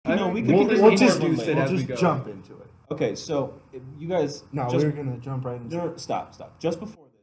we can we'll just introduce it as we go. jump into it. Okay, so if you guys. No, we're gonna jump right into it. Stop. Just before this,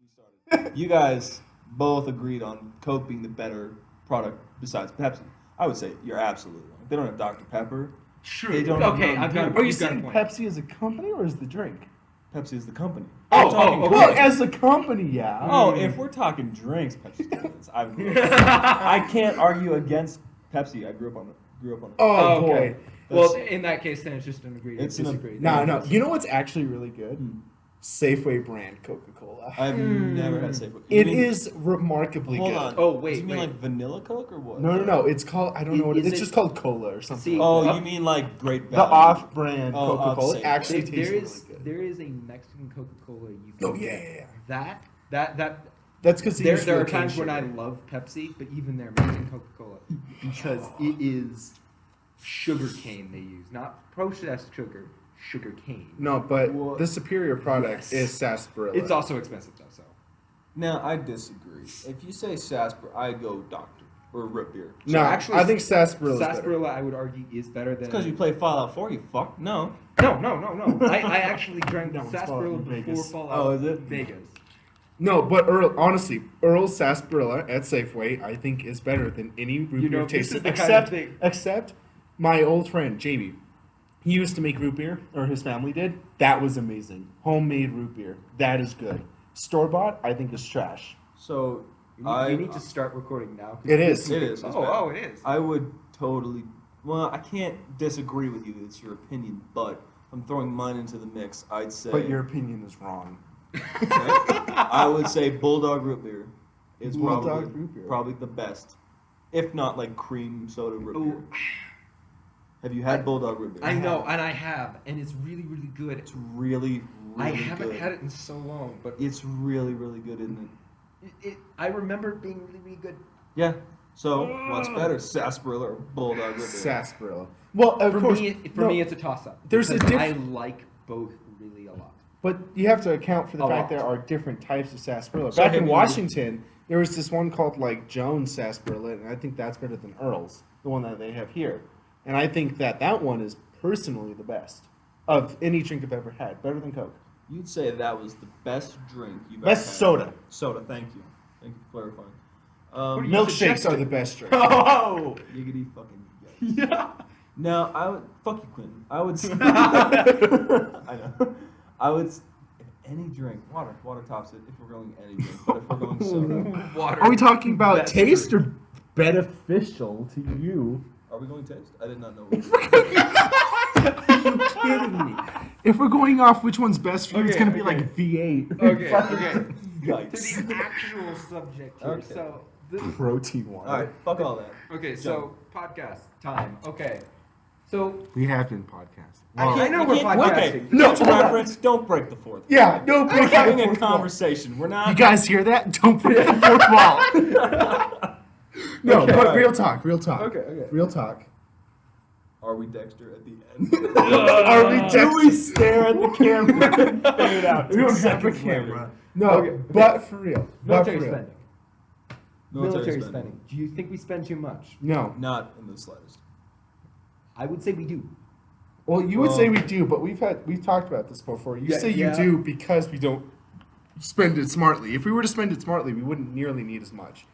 we started. You guys both agreed on Coke being the better product besides Pepsi. I would say you're absolutely wrong. They don't have Dr. Pepper. Sure. They don't Okay, have I've got. Are you you've got a saying point. Pepsi is a company or is the drink? Pepsi is the company. Oh, well, as a company, yeah. Oh, if we're talking drinks, Pepsi's dominance. I can't argue against Pepsi. I grew up on it. Oh, okay. boy. Well, in that case, then it's just an agree to It's an- disagree. No. You know what's actually really good? Safeway brand Coca-Cola. I've never had Safeway. It is remarkably Hold good. on. Oh, Do wait, you mean wait. like vanilla Coke or what? No. It's called, I don't know what Is it's it- just called Cola or something. See, Oh, Up- you mean like Great The Value? off-brand Oh, Coca-Cola Safeway. actually there tastes is really good. there is a Mexican Coca-Cola you can Oh, get. yeah. That That's because there are times when I love Pepsi, but even their Mexican Coca-Cola because it is sugar cane they use, not processed sugar cane. No, but Well, the superior product yes. is sarsaparilla. It's also expensive though, so. Now I disagree. If you say sarsaparilla, I'd go Doctor or root beer. No, actually, I think sarsaparilla is better. Sarsaparilla, I would argue, is better than. It's because you play Fallout 4. You fuck. No. No. I actually drank No, it's sarsaparilla Fallout in before Vegas. Fallout. Oh, is it? Vegas. No, but honestly, Earl's sarsaparilla at Safeway, I think, is better than any root beer this tasted. is the kind of thing. Except my old friend Jamie, he used to make root beer, or his family did. That was amazing. Homemade root beer, that is good. Store bought, I think, is trash. So You need to start recording now. 'cause It is. It is. It's bad. Oh, it is. I would totally. Well, I can't disagree with you. It's your opinion, but I'm throwing mine into the mix. I'd say. But your opinion is wrong. I would say Bulldog root beer is Bulldog root beer. probably the best, if not like cream soda root beer. Ooh. Have you had Bulldog root beer? I know, and I have, and it's really, really good. It's really, I really haven't good. had it in so long, but It's really, really good, isn't it? I remember it being really, really good. Yeah. So what's better, sarsaparilla or Bulldog root beer? Sarsaparilla. Well, of For course. me, it's a toss-up. There's a because diff- I like both really a lot. But you have to account for the A fact lot. there are different types of sarsaparilla. So Back have in you- Washington, there was this one called like Jones sarsaparilla, and I think that's better than Earl's, the one that they have here. And I think that one is personally the best of any drink I've ever had, better than Coke. You'd say that was the best drink you've Best ever had. soda. Soda, thank you. Thank you for clarifying. What do you Milkshakes suggest? are the best drink. Oh! Giggity fucking Yeah. No, I would fuck you, Quentin. I would. I know. I would. If any drink, water tops it. If we're going any drink, but if we're going soda, Water. Are we talking about Best taste drink. or beneficial to you? are we going taste? I did not know. Are you kidding me? If we're going off which one's best for you, it's Okay, gonna be okay. like V8. Okay. Yikes. To the actual subject here. Okay. So, Protein one. All right, fuck all that. okay, so podcast time. Okay. So, We have been podcasting. I know we're podcasting. Okay, No, no reference. Don't break the fourth. Yeah, no, We're break having the a fourth wall. conversation. We're not. You guys hear that? Don't break the fourth wall. No, Okay, but all real right. talk, real talk. Okay. Real talk. Are we Dexter at the end? Are we Do we Dexter? stare at the camera and fade out? We don't 2 have a seconds camera. later? No, Okay. but for real. But for military real. spending. Military spending. Do you think we spend too much? No. Not in the slightest. I would say we do. Well, you would say we do, but we've talked about this before. You Yeah, say you yeah. do because we don't spend it smartly. If we were to spend it smartly, we wouldn't nearly need as much.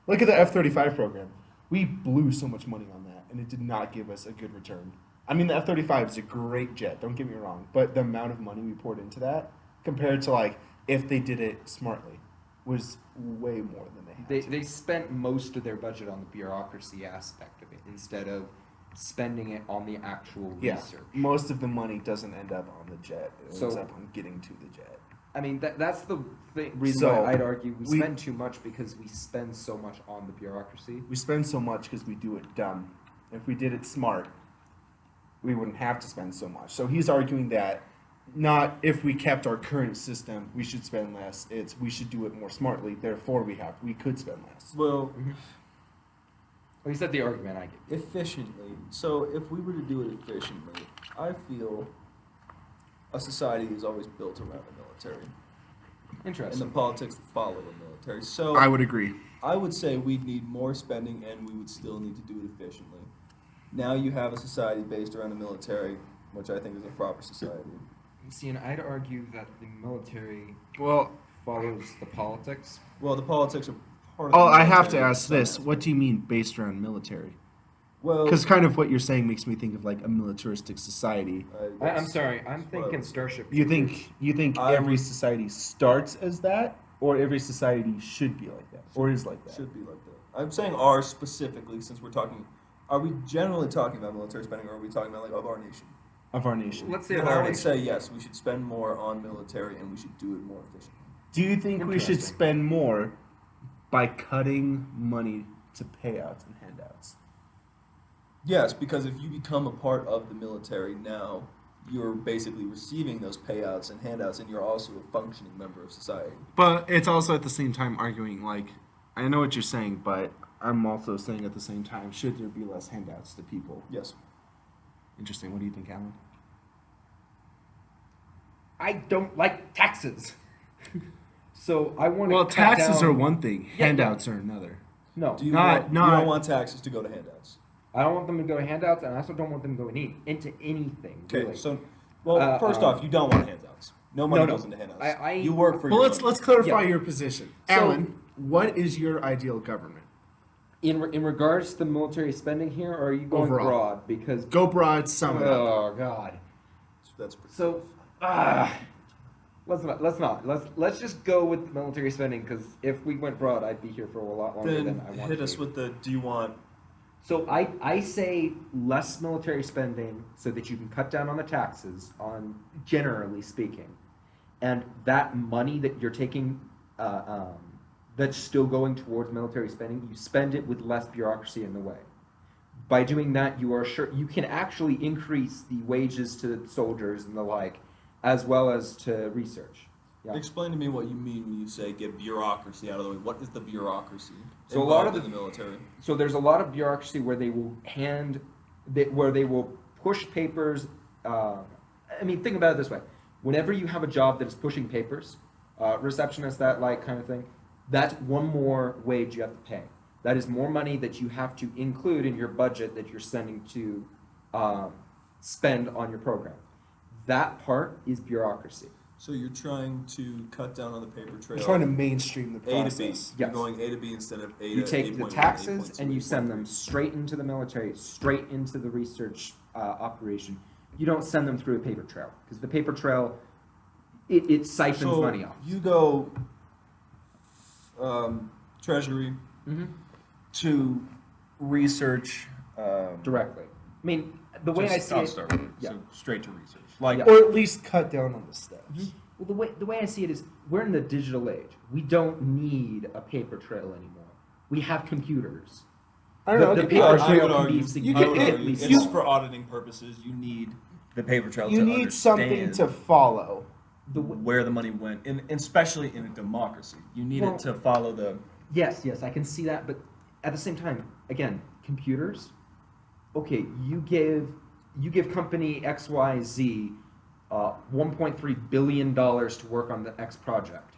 Look at the F-35 program. We blew so much money on that, and it did not give us a good return. I mean, the F-35 is a great jet, don't get me wrong, but the amount of money we poured into that, compared to, like, if they did it smartly, was way more than they had to. They spent most of their budget on the bureaucracy aspect of it instead of spending it on the actual Yeah, research. most of the money doesn't end up on the jet. It ends So- up on getting to the jet. I mean, that's the reason So, why I'd argue we we- spend too much because we spend so much on the bureaucracy. We spend so much because we do it dumb. If we did it smart, we wouldn't have to spend so much. So he's arguing that not if we kept our current system, we should spend less. It's we should do it more smartly. Therefore, we could spend less. Well, At least that's the argument I give. efficiently. So if we were to do it efficiently, I feel a society is always built around the military and the Interesting. politics that follow the military. So I would agree. I would say we'd need more spending and we would still need to do it efficiently. Now you have a society based around the military, which I think is a proper society. See, and I'd argue that the military Well, follows the politics. Well, the politics are part of the I have to military in ask some this: what aspect. do you mean based around military? Well, Because kind of what you're saying makes me think of like a militaristic society. I'm guess sorry, I'm that's what I thinking would say. Starship. You Troopers. think I every would- society starts as that, or every society should be like that, or is like that? Should be like that. I'm saying ours specifically, since we're talking. Are we generally talking about military spending, or are we talking about like of our nation? Of our nation. Let's say Then of I our would nation. say yes. We should spend more on military, and we should do it more efficiently. Do you think we should Interesting. spend more by cutting money to payouts and handouts? Yes, because if you become a part of the military now, you're basically receiving those payouts and handouts, and you're also a functioning member of society. But it's also at the same time arguing like, I know what you're saying, but I'm also saying at the same time, should there be less handouts to people? Yes. Interesting. What do you think, Alan? I don't like taxes. So I want to. Well, cut taxes down- are one thing, Yeah, handouts are another. No, Do you, Not- want, not- you don't want taxes to go to handouts? I don't want them to go to handouts, and I also don't want them to go into anything. Okay, really. so, well, first off, you don't want handouts. No money goes into handouts. You work for Well, your let's money. clarify Yeah. your position, So- Alan. What is your ideal government? in regards to the military spending here, or are you going Overall. broad? Because Go broad, sum it up. oh god. That's pretty So let's just go with military spending, because if we went broad, I'd be here for a lot longer Then than I want hit to. us with the, do you want, So I say less military spending so that you can cut down on the taxes, on generally speaking, and that money that you're taking, that's still going towards military spending, you spend it with less bureaucracy in the way. By doing that, you are sure you can actually increase the wages to soldiers and the like, as well as to research. Yeah. explain to me what you mean when you say get bureaucracy out of the way. What is the bureaucracy So a lot involved of in the military? So there's a lot of bureaucracy where they will where they will push papers. I mean, think about it this way: whenever you have a job that is pushing papers, receptionist, that like kind of thing, that's one more wage you have to pay. That is more money that you have to include in your budget that you're sending to spend on your program. That part is bureaucracy. So you're trying to cut down on the paper trail. You're trying to mainstream the A to B. process. You're Yes. going A to B instead of A You to take the 8.1, taxes 8.2, and you send 8.3. them straight into the military, straight into the research operation. You don't send them through a paper trail, because the paper trail, it siphons So money off. you go Treasury Mm-hmm. to research. Directly. I mean, the way I see I'll it. start with it. Yeah. So straight to research. Like, Yeah. Or at least cut down on the steps. Well, the way I see it is, we're in the digital age. We don't need a paper trail anymore. We have computers. I don't know. The it could paper be I trail would can be argue, significantly I would argue smaller. it's for auditing purposes. You need the paper trail you to need something understand to follow. where the money went, and especially in a democracy. You need Well- it to follow the. Yes, I can see that, but at the same time, again, computers. Okay, you give company XYZ $1.3 billion to work on the X project.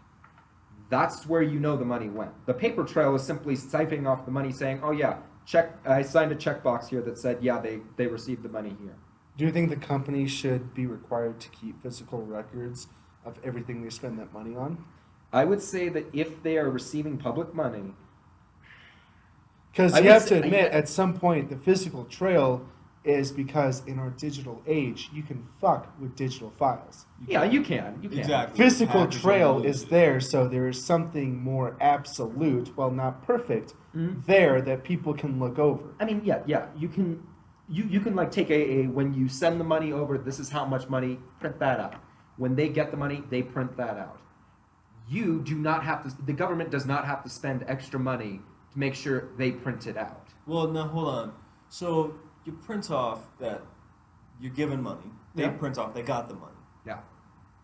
That's where you know the money went. The paper trail is simply siphoning off the money, saying, "Oh yeah, I signed a checkbox here that said, yeah, they received the money here." Do you think the company should be required to keep physical records of everything they spend that money on? I would say that if they are receiving public money, Because I you would have to say- admit, at some point, the physical trail is because in our digital age, you can fuck with digital files. yeah, you can. Exactly. Physical Hackers trail don't is lose it. there, so there is something more absolute, well, not perfect, Mhm. there that people can look over. I mean, yeah, you can like take when you send the money over, this is how much money, print that out. When they get the money, they print that out. You do not have to, the government does not have to spend extra money to make sure they print it out. Well, now hold on. So you print off that you're given money. They Yeah. print off they got the money. Yeah.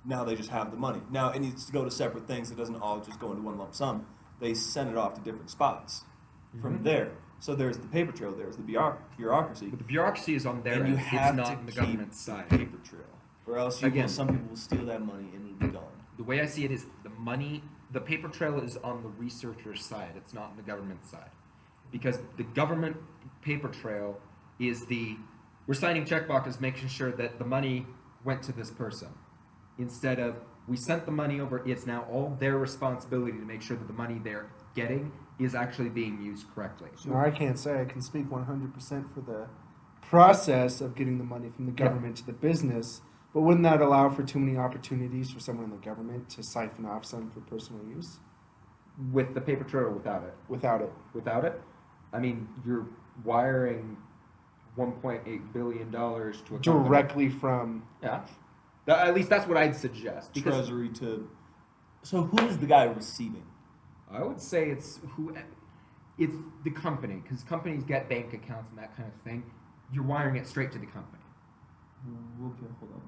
Now they just have the money. Now it needs to go to separate things. It doesn't all just go into one lump sum. They send it off to different spots. From Mhm. there, so there's the paper trail. There's the bureaucracy. But the bureaucracy is on their And end. you have It's not to on the keep government's side. the paper trail, or else Again. some people will steal that money and it'll be gone. The way I see it is the paper trail is on the researcher's side. It's not on the government side. Because the government paper trail is we're signing checkboxes making sure that the money went to this person. Instead of, we sent the money over, it's now all their responsibility to make sure that the money they're getting is actually being used correctly. No, I can't say I can speak 100% for the process of getting the money from the government to the business, but wouldn't that allow for too many opportunities for someone in the government to siphon off some for personal use? With the paper trail or without it? Without it. Without it? I mean, you're wiring $1.8 billion to a company. Directly from... Yeah. At least that's what I'd suggest. Treasury to... So who is the guy receiving? I would say it's the company, because companies get bank accounts and that kind of thing. You're wiring it straight to the company. Okay, hold on.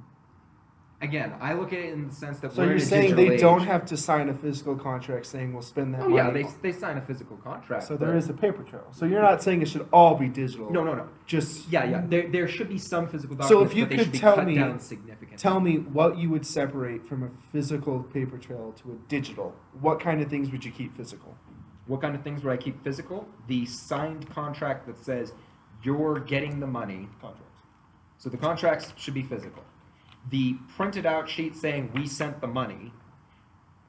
Again, I look at it in the sense that So we're you're in a saying digital they don't age. have to sign a physical contract saying we'll spend that Oh money? yeah, they sign a physical contract. So there is a paper trail. So you're not saying it should all be digital. No. Just Yeah. There should be some physical So documents, if you but they could should be tell cut me- down significantly. tell me what you would separate from a physical paper trail to a digital. What kind of things would you keep physical? What kind of things would I keep physical? The signed contract that says you're getting the money. Contracts. So the contracts should be physical. The printed out sheet saying we sent the money,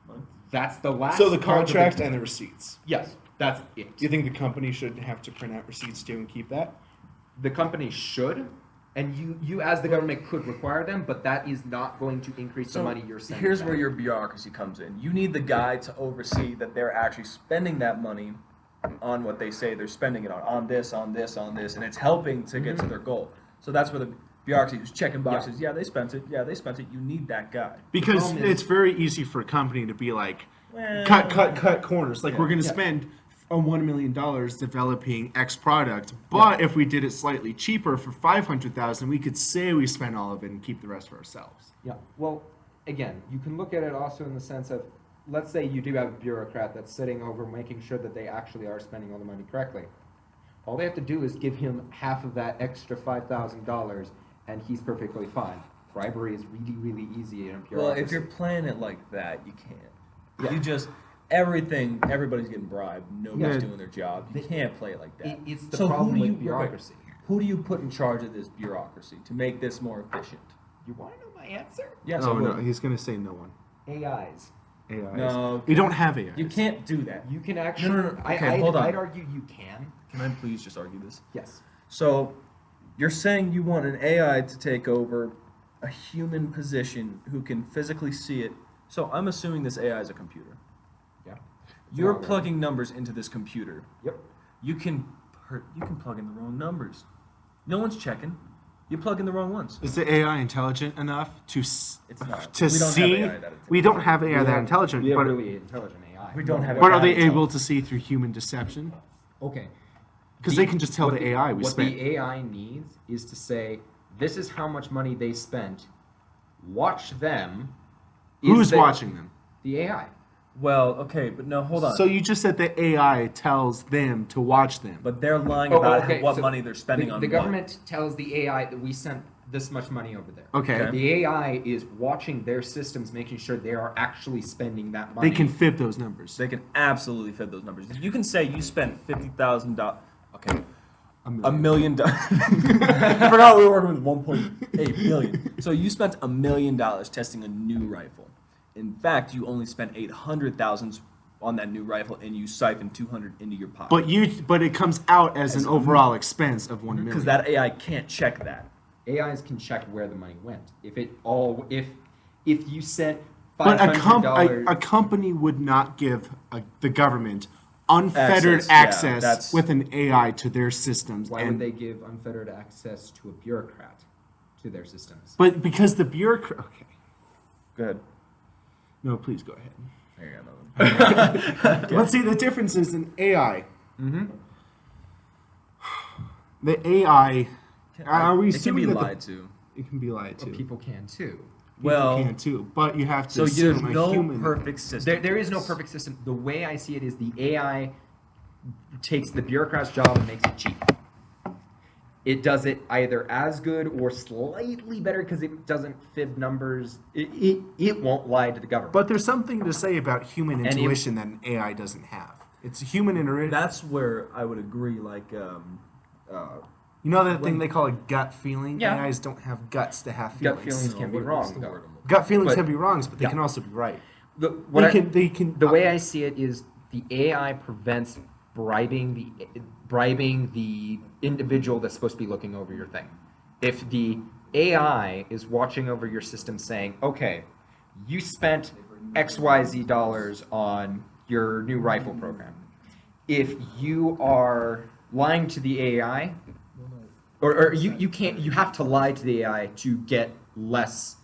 Right. that's the last So the part of contract and the receipts. Yes, that's it. Do you think the company should have to print out receipts too and keep that? The company should, and you as the government could require them, but that is not going to increase the money you're sending. Here's back. where your bureaucracy comes in. You need the guy to oversee that they're actually spending that money on what they say they're spending it on this, and it's helping to get to their goal. So that's where the bureaucracy is checking boxes. Yeah, they spent it. You need that guy. Because problem is- it's very easy for a company to be like, Well, cut corners. Like, Yeah. we're going to spend $1 million developing X product, but if we did it slightly cheaper for $500,000, we could say we spent all of it and keep the rest for ourselves. Yeah. Well, again, you can look at it also in the sense of, let's say you do have a bureaucrat that's sitting over making sure that they actually are spending all the money correctly. All they have to do is give him half of that extra $5,000, and he's perfectly fine. Bribery is really, really easy in a bureaucracy. Well, if you're playing it like that, you can't. Yeah. You just everybody's getting bribed. Nobody's Yeah. doing their job. You can't play it like that. It's the So problem who do with you bureaucracy. Who do you put in charge of this bureaucracy to make this more efficient? You want to know my answer? Yes, Oh, I no, would. he's going to say no one. AIs. AIs. No, We don't have AIs. you can't do that. You can actually. No. Okay, hold on. I'd argue you can. Can I please just argue this? Yes. So, you're saying you want an AI to take over a human position who can physically see it. So I'm assuming this AI is a computer. Yeah. You're Alright. plugging numbers into this computer. Yep. You can plug in the wrong numbers. No one's checking. You plug in the wrong ones. Is the AI intelligent enough to It's not. to We don't have see? AI that intelligent. We don't have AI We that have- intelligent, We have but, really intelligent AI. We don't have but are AI they able intelligent. to see through human deception? Okay. Because they can just tell the AI we what spent. the AI needs is to say, this is how much money they spent. Watch them. Who's watching them? The AI. Well, okay, but no, hold on. So you just said the AI tells them to watch them. But they're lying Oh, about okay, what so money they're spending the, on the what. government tells the AI that we sent this much money over there. Okay. Okay. The AI is watching their systems, making sure they are actually spending that money. They can fib those numbers. They can absolutely fit those numbers. You can say you spent $50,000. Okay. $1 million. I forgot we were working with 1.8 billion. So you spent $1 million testing a new rifle. In fact, you only spent 800,000 on that new rifle, and you siphoned 200 into your pocket. But it comes out as an overall expense of $1 million. Because that AI can't check that. AIs can check where the money went. If you sent But $500, a company would not give the government unfettered Access, yeah, access that's- with an AI to their systems. why and, would they give unfettered access to a bureaucrat to their systems? But because the bureaucrat. Okay. Go ahead. No, please go ahead. I got nothing. Let's see the differences in AI. Mm-hmm. The AI. Are we It can assuming be that the- lied to. It can be lied to. Well, people can too. People Well, can too, but you have to so there's assume a no human. perfect system. There is no perfect system. The way I see it is the AI takes the bureaucrat's job and makes it cheap. It does it either as good or slightly better because it doesn't fib numbers. It won't lie to the government. But there's something to say about human And it- intuition that an AI doesn't have. It's human intuition. That's where I would agree. Like, You know that thing they call a gut feeling? Yeah. AIs don't have guts to have Gut feelings. feelings can be What's wrong, the though. word I'm looking Gut feelings But- can be wrongs, but they yeah. can also be right. The They way I see it is the AI prevents bribing the individual that's supposed to be looking over your thing. If the AI is watching over your system saying, okay, you spent XYZ dollars on your new rifle program. If you are lying to the AI, or you have to lie to the AI to get less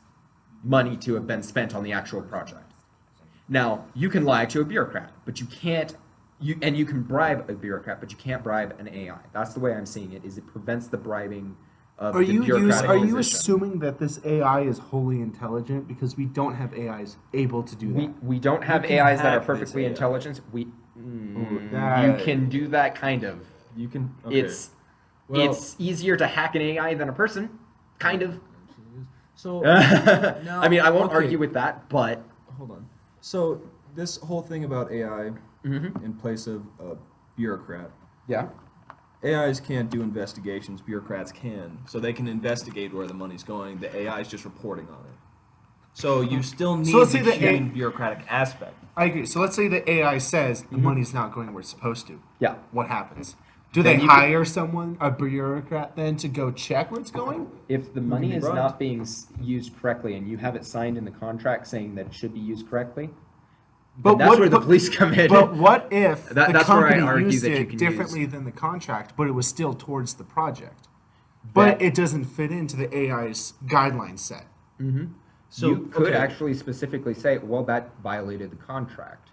money to have been spent on the actual project. Now, you can lie to a bureaucrat, but you can't, you can bribe a bureaucrat, but you can't bribe an AI. That's the way I'm seeing it, is it prevents the bribing of the bureaucratic Are you position. assuming that this AI is wholly intelligent? Because we don't have AIs able to do that. We don't have can AIs that are hack this perfectly AI. intelligent. You that- can do that kind of. You can. Okay. It's easier to hack an AI than a person, kind of. So I mean, I won't okay. argue with that, but Hold on. So this whole thing about AI in place of a bureaucrat. yeah. AIs can't do investigations, bureaucrats can. So they can investigate where the money's going. The AI is just reporting on it. So you still need let's the say the human bureaucratic aspect. I agree. So let's say the AI says the money's not going where it's supposed to. Yeah. What happens? Do Then they you could- hire someone, a bureaucrat, then to go check where it's going? If the money be is bribed. not being used correctly and you have it signed in the contract saying that it should be used correctly, But that's where the police come in. But what if the That's where I company argue used that you it can differently than the contract, but it was still towards the project? But it doesn't fit into the AI's guideline set. So you could okay. actually specifically say, well, that violated the contract,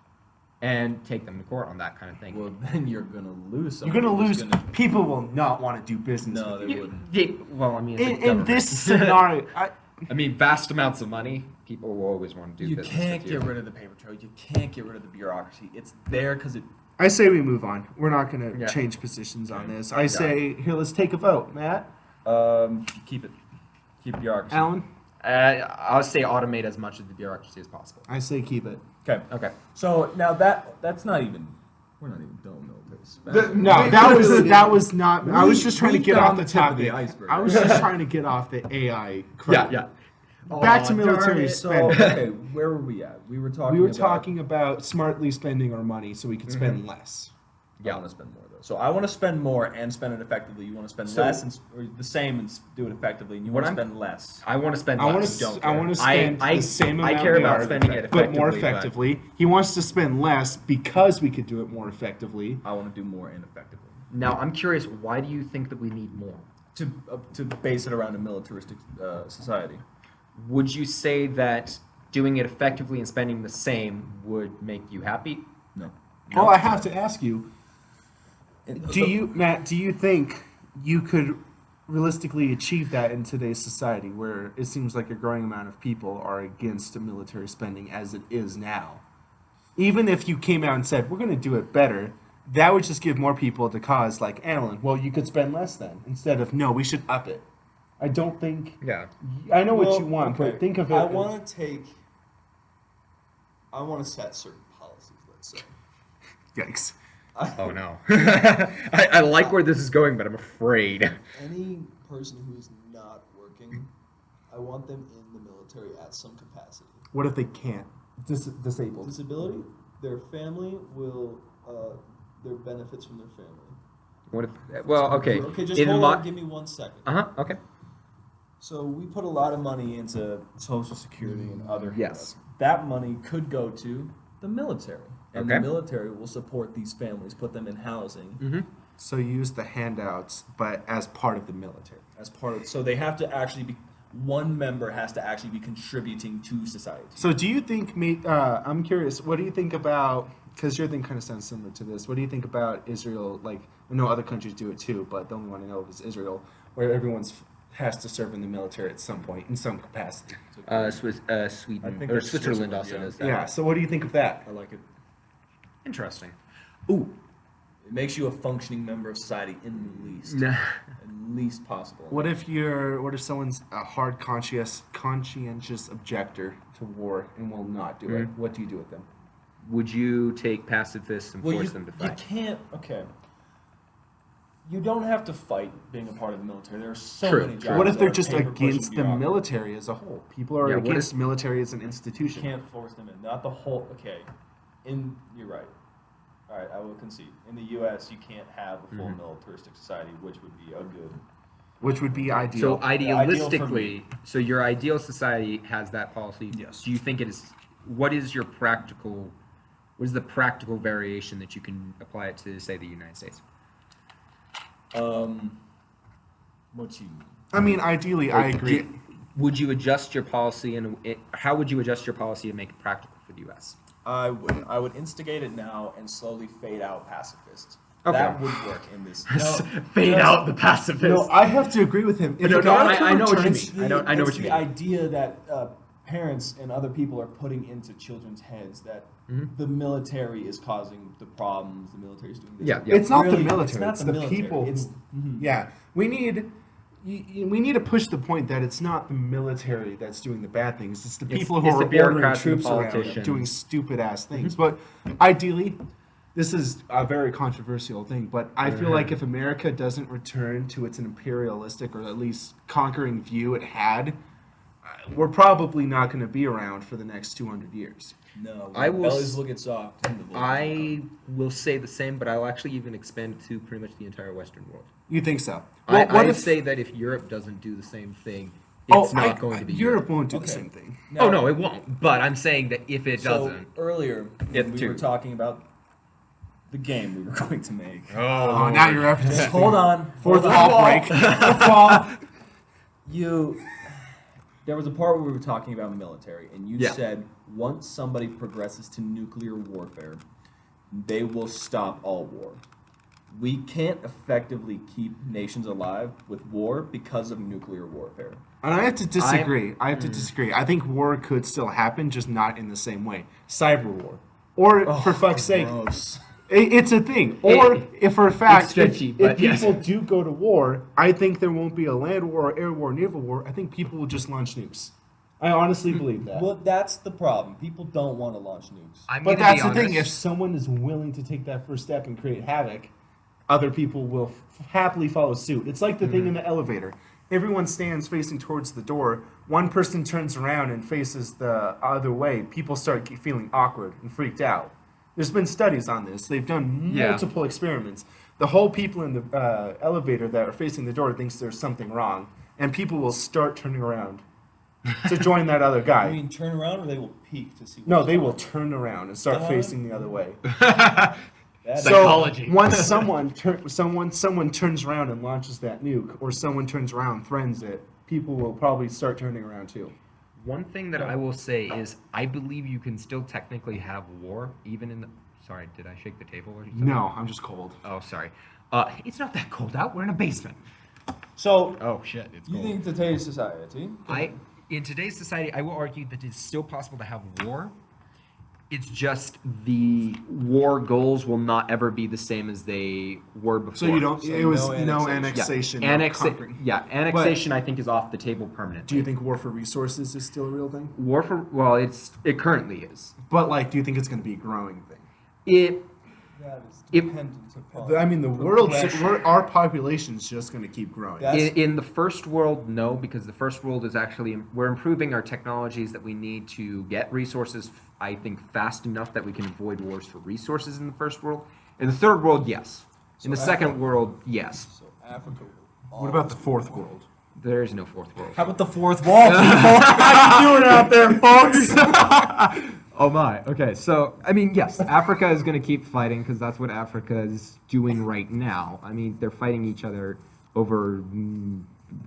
and take them to court on that kind of thing. Well, then you're gonna lose. You're going to someone who's lose. gonna- People will not want to do business No, with they you. wouldn't. Well, I mean, it's a In government. this scenario, I mean, vast amounts of money, people will always want to do You business can't with you. get rid of the paper trail. You can't get rid of the bureaucracy. It's there because it. I say we move on. We're not going to Yeah. change positions on this. I say, here, let's take a vote. Matt? Keep it. Keep bureaucracy. Alan? I'll say automate as much of the bureaucracy as possible. I say keep it. Okay. Okay. So now that's not even. We're not even done military spending. No, that was not. I was just trying to we've get been off on the the tip of topic. the iceberg. I was just trying to get off the AI. crap. Yeah. Back to Aw, darn military it. So, spending. okay, where were we at? We were talking. We were about, talking about smartly spending our money so we could spend less. I want to spend more though. So I want to spend more and spend it effectively. You want to spend So- less or the same and do it effectively. And you What want to I'm- spend less. I want to spend I want less. to. I want to spend I- the same I amount. care we about are, spending it but more effectively, but- effectively. He wants to spend less because we could do it more effectively. I want to do more and effectively. Now, I'm curious, why do you think that we need more? To base it around a militaristic society. Would you say that doing it effectively and spending the same would make you happy? No. Well, I have to ask you. Do you, Matt? Do you think you could realistically achieve that in today's society, where it seems like a growing amount of people are against military spending as it is now? Even if you came out and said we're going to do it better, that would just give more people the cause. Like Alan, well, you could spend less then, instead of no, we should up it. I don't think. Yeah. I know what you want, but think of it. I want to set certain policies, let's say. Yikes. Oh no. I like where this is going, but I'm afraid. Any person who is not working, I want them in the military at some capacity. What if they can't? Disabled. Disability, their family will, their benefits from their family. What if? Well, okay. Okay, just In hold my- on, give me 1 second. Okay. So we put a lot of money into Social Security and other Yes. That money could go to the military. And Okay. the military will support these families, put them in housing So use the handouts, but as part of the military. as part of. So they have to actually be. One member has to actually be contributing to society. So do you think, I'm curious, what do you think about, because your thing kind of sounds similar to this, what do you think about Israel, like, I know other countries do it too, but the only one I know of is Israel, where everyone's has to serve in the military at some point, in some capacity. Sweden I think or that's Switzerland Switzerland, also yeah. does that. Yeah, so what do you think of that? I like it. Interesting. Ooh, it makes you a functioning member of society in the least, Nah. at least possible. What if someone's a hard conscientious objector to war and will not do it? What do you do with them? Would you take pacifists and force them to You fight? can't. Okay. You don't have to fight being a part of the military. There are so True, many true. jobs. What if that they're are just paper-pushing against the bureaucracy. military as a whole? People are Yeah, what against military as an You institution. can't force them in. Not the whole. Okay, you're right. All right, I will concede. In the U.S., you can't have a full militaristic society, which would be a good. Which would be ideal. So ideal for idealistically, so your ideal society has that policy. Yes. Do you think it is? What is the practical variation that you can apply it to, say, the United States? What you mean? I mean, ideally, I agree. Would you adjust your policy, and how would you adjust your policy to make it practical for the U.S.? I wouldn't. I would instigate it now and slowly fade out pacifists. Okay. That would work in this. Fade out the pacifists. No, I have to agree with him. If No, America I know what you returns- mean. I know what you the mean. idea that parents and other people are putting into children's heads that the military is causing the problems. The military is doing this. Yeah. It's not Really, the military. It's not It's the the military. people. It's Yeah, we need to push the point that it's not the military that's doing the bad things. It's the people who it's are the ordering bureaucrats and the troops around politicians. doing stupid ass things. But ideally, this is a very controversial thing. But I feel like if America doesn't return to its imperialistic or at least conquering view it had, we're probably not going to be around for the next 200 years. no. I will Bellies s- will get soft. and the voices will I will say the same, but I'll actually even expand it to pretty much the entire Western world. You think so? I say that if Europe doesn't do the same thing, it's not going to be Europe. Won't do the Okay. same thing. come. Oh no, it won't. But I'm saying that if it So doesn't, earlier, It when we too. were talking about the game we were going to make. Oh, now you're up to Just hold on. Fourth hold wall on. break. Fourth wall. There was a part where we were talking about military, and you Yeah. said once somebody progresses to nuclear warfare, they will stop all war. We can't effectively keep nations alive with war because of nuclear warfare. And I have to disagree. I have to disagree. I think war could still happen, just not in the same way. Cyber war. Or, for fuck's sake, Gross. it's a thing. Or, if for a fact, it's stretchy, if but yes. people do go to war, I think there won't be a land war, air war, naval war. I think people will just launch nukes. I honestly believe that. Well, that's the problem. People don't want to launch nukes. I'm But gonna that's be the thing. honest. If someone is willing to take that first step and create havoc, other people will happily follow suit. It's like the thing in the elevator. Everyone stands facing towards the door. One person turns around and faces the other way. People start feeling awkward and freaked out. There's been studies on this. They've done Yeah. multiple experiments. The whole people in the elevator that are facing the door thinks there's something wrong, and people will start turning around to join that other guy. I mean, turn around or they will peek to see. No, what's they going will on. turn around and start facing the other way. That So Psychology. once someone turns around and launches that nuke, or someone turns around and threatens it, people will probably start turning around too. One thing that I will say is I believe you can still technically have war even in the. Sorry, did I shake the table or something? No, I'm just cold. Oh, sorry. It's not that cold out. We're in a basement. So, Oh shit, it's you think today's society? In today's society, I will argue that it's still possible to have war. It's just the war goals will not ever be the same as they were before. So you don't. So it was no no annexation. annexation. no conquering. Annexation I think is off the table permanently. Do you think war for resources is still a real thing? war for it currently is. But like, do you think it's going to be a growing thing? It That is If- dependent upon. I mean, the world, progression. our population's just going to keep growing. That's- in the first world, no, because the first world is actually we're improving our technologies that we need to get resources. I think fast enough that we can avoid wars for resources in the first world. In the third world, yes. In the So second Africa- world, yes. So Africa will. What about the fourth world? There is no fourth world. How about the fourth wall, people? How you doing out there, folks? Oh my. Okay, so I mean, yes, Africa is going to keep fighting because that's what Africa is doing right now. I mean, they're fighting each other over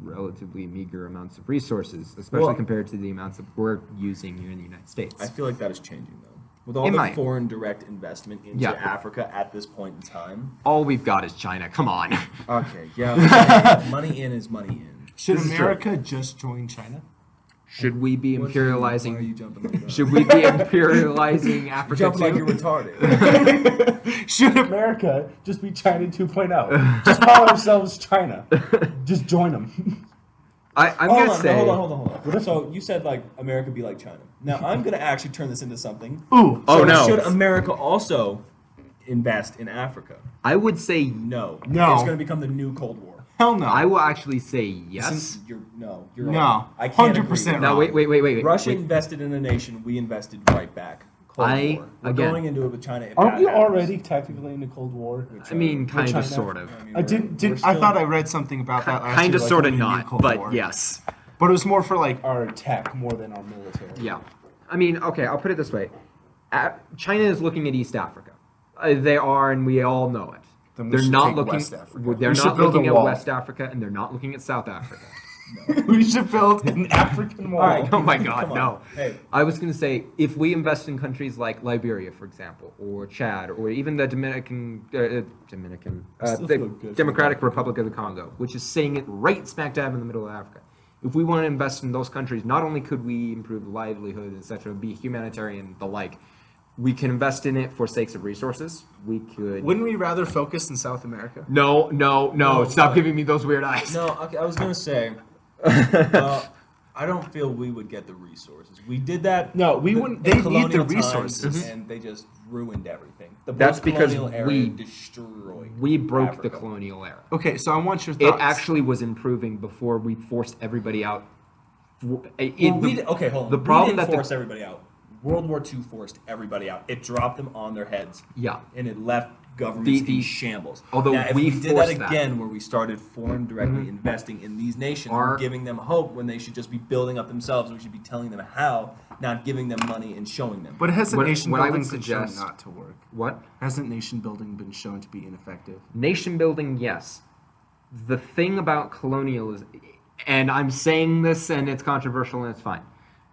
relatively meager amounts of resources, especially Well- compared to the amounts that we're using here in the United States. I feel like that is changing, though. With all It the might. foreign direct investment into Yeah. Africa at this point in time. All we've got is China. Come on. Okay, yeah. Money in is money in. Should This is America just join China? Should we be Why are you imperializing? jumping like that? Should we be imperializing Africa Jumping like too? you're retarded. Should America just be China 2.0? Just call ourselves China. Just join them. I'm Hold gonna on, say. hold on. So you said like America be like China. Now I'm gonna actually turn this into something. Ooh. Oh, So no. Should America also invest in Africa? I would say No. No. It's going to become the new Cold War. Hell no. I will actually say yes. You're no. wrong. I can't 100% agree. Now wait. Russia wait. invested in a nation. We invested right back. Cold War. We're again- going into it with China. if Aren't that we happens. already technically in a Cold War? I mean, kind China. of, sort of. I mean, I I thought I read something about that last year. Kind of, like sort of when we knew not, Cold but War. yes. But it was more for like our tech more than our military. Yeah. I mean, okay, I'll put it this way. China is looking at East Africa. They are, and we all know it. Then we They're should not take looking. West Africa. They're We should not build a looking at wall. West Africa, and they're not looking at South Africa. We should build an African wall. All right. Oh my Come God, on. no! Hey. I was going to say, if we invest in countries like Liberia, for example, or Chad, or even the still the feel good Democratic for Republic of the Congo, which is sitting it right smack dab in the middle of Africa. If we want to invest in those countries, not only could we improve livelihood, etc., be humanitarian, the like, we can invest in it for sakes of resources. We could. Wouldn't we rather focus in South America? No! No, Stop what? giving me those weird eyes. No, okay, I was going to say, I don't feel we would get the resources. We did that. No, we in wouldn't. They need the colonial times, resources. and they just ruined everything. The That's because post-colonial era we- destroyed. We broke the Africa. colonial era. Okay, so I want your It thoughts. actually was improving before we forced everybody out. Well, okay, hold on. The problem we that didn't the- force everybody out. World War II forced everybody out. It dropped them on their heads. Yeah. And it left governments The- in shambles. although now, if we we did that forced that. again, where we started foreign directly investing in these nations, Our- and giving them hope when they should just be building up themselves, we should be telling them how, not giving them money and showing them. But hasn't What- nation what I building would been shown suggest- not to work? What? Hasn't nation building been shown to be ineffective? Nation building, yes. The thing about colonialism, and I'm saying this and it's controversial and it's fine,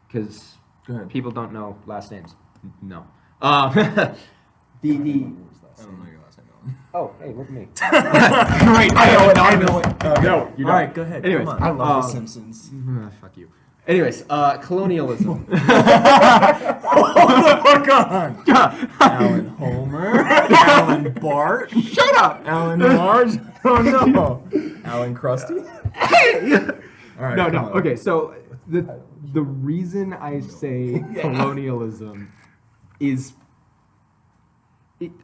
because Go ahead. people don't know last names. No. the I don't know your last name. Alan. oh, hey, look at me. Right, I know it. No, you All right, go ahead. Anyways, Come I on. love The Simpsons. Fuck you. Anyways, colonialism. Alan Homer, Alan Bart, Shut up. Alan Marge. Oh no, Alan Krusty. All right, No. come on. Okay, so the reason I say colonialism is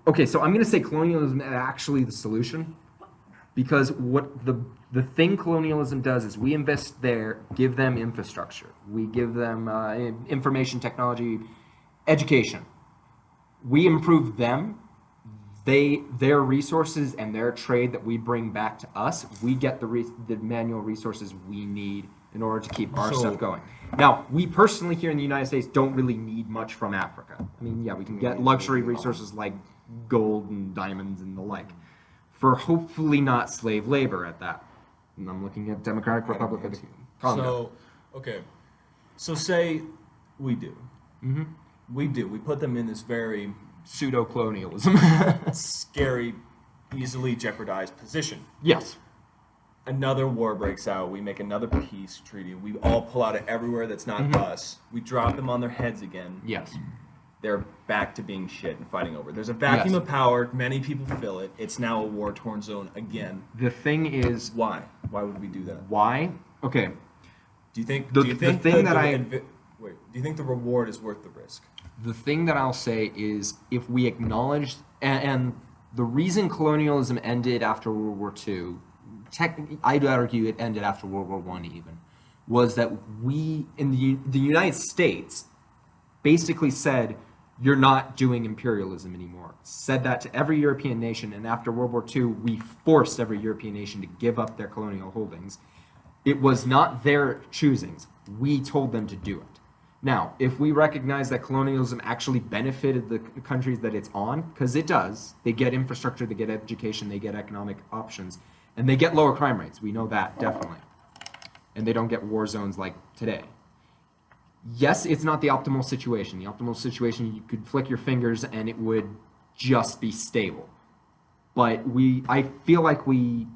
okay. So I'm going to say colonialism is actually the solution, because what the thing colonialism does is we invest there, give them infrastructure, we give them information technology, education. We improve them. Their resources and their trade that we bring back to us, we get the manual resources we need in order to keep our stuff going. Now, we personally here in the United States don't really need much from Africa. I mean, yeah, we can get luxury resources like gold and diamonds and the like, for hopefully not slave labor at that. And I'm looking at Democratic Republic of the Congo. So, okay. So say we do. Mm-hmm. We do. We put them in this very Pseudo-colonialism. scary, easily jeopardized position. Yes. Another war breaks out. We make another peace treaty. We all pull out of everywhere that's not us. We drop them on their heads again. Yes. They're back to being shit and fighting over. There's a vacuum Yes. of power. Many people fill it. It's now a war-torn zone again. The thing is, Why? Why would we do that? why? Okay. Do you think? The- do you the think thing the that I- wait? Do you think the reward is worth the risk? The thing that I'll say is, if we acknowledge, and the reason colonialism ended after World War II, I'd argue it ended after World War I even, was that we, in the United States, basically said, you're not doing imperialism anymore. Said that to every European nation, and after World War II, we forced every European nation to give up their colonial holdings. It was not their choosings. We told them to do it. Now, if we recognize that colonialism actually benefited the countries that it's on, because it does, they get infrastructure, they get education, they get economic options, and they get lower crime rates. We know that, definitely. And they don't get war zones like today. Yes, it's not the optimal situation. The optimal situation, you could flick your fingers and it would just be stable. But I feel like we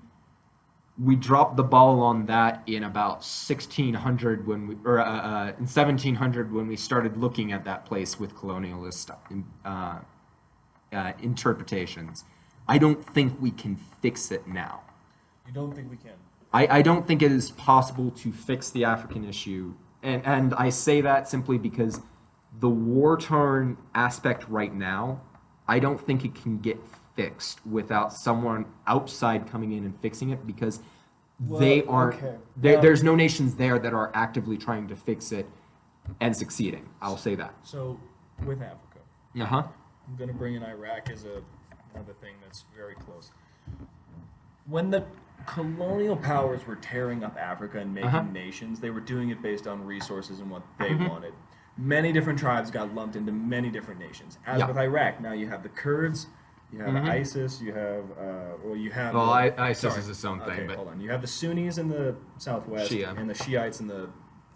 dropped the ball on that in about 1600 in 1700 when we started looking at that place with colonialist interpretations. I don't think we can fix it now. You don't think we can? I don't think it is possible to fix the African issue. And I say that simply because the war-torn aspect right now, I don't think it can get fixed without someone outside coming in and fixing it, because they aren't. okay. There's no nations there that are actively trying to fix it and succeeding. I'll say that. So with Africa, Uh huh. I'm going to bring in Iraq as another thing that's very close. When the colonial powers were tearing up Africa and making Uh-huh. nations, they were doing it based on resources and what they Mhm. wanted. Many different tribes got lumped into many different nations. As Yeah. with Iraq, now you have the Kurds, you have Mhm. ISIS, you have, Well, the- ISIS sorry. is its own thing, Okay, but hold on. You have the Sunnis in the southwest, Shia. and the Shiites in the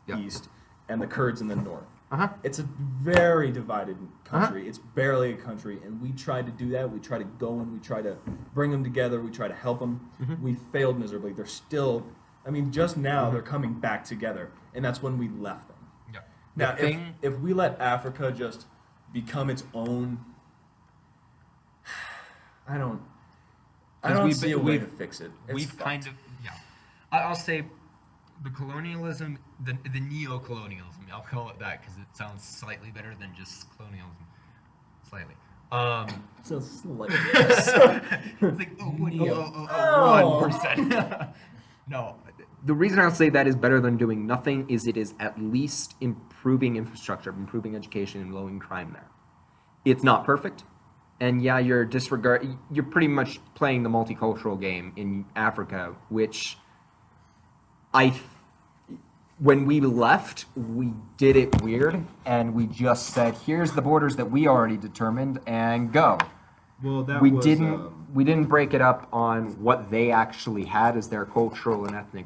Yep. east, and the Kurds in the north. uh-huh. It's a very divided country. It's barely a country, and we tried to do that. We tried to go and we tried to bring them together. We tried to help them. Mm-hmm. We failed miserably. They're still, I mean, just now they're coming back together, and that's when we left them. Yeah. Now, The thing- if we let Africa just become its own, I don't 'Cause we've see a been- way we've- to fix it. It's We've fucked. kind of, yeah. I'll say the colonialism, the neo-colonialism, I'll call it that because it sounds slightly better than just colonialism. Slightly. So slight. It's like, Oh. 1%. No. The reason I'll say that is better than doing nothing is it is at least improving infrastructure, improving education, and lowering crime there. It's not perfect. And yeah, you're pretty much playing the multicultural game in Africa, which when we left, we did it weird, and we just said, here's the borders that we already determined, and go. Well, that We was, didn't break it up on what they actually had as their cultural and ethnic